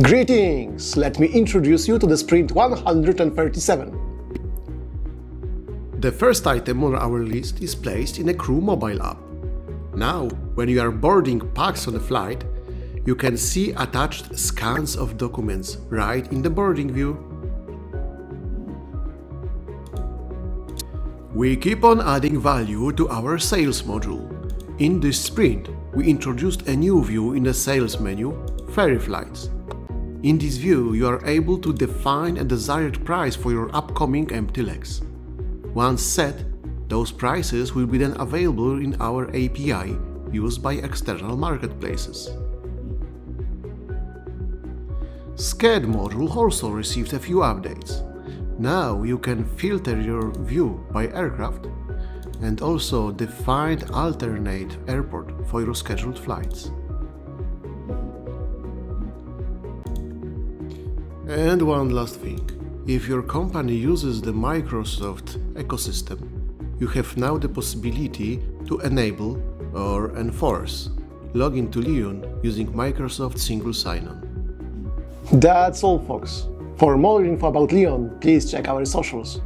Greetings! Let me introduce you to the Sprint 137. The first item on our list is placed in a crew mobile app. Now, when you are boarding packs on a flight, you can see attached scans of documents right in the boarding view. We keep on adding value to our sales module. In this sprint, we introduced a new view in the sales menu, Ferry Flights. In this view, you are able to define a desired price for your upcoming empty legs. Once set, those prices will be then available in our API used by external marketplaces. SCAD module also received a few updates. Now you can filter your view by aircraft and also define alternate airport for your scheduled flights. And one last thing. If your company uses the Microsoft ecosystem, you have now the possibility to enable or enforce login to Lyon using Microsoft Single Sign-On. That's all, folks. For more info about Lyon, please check our socials.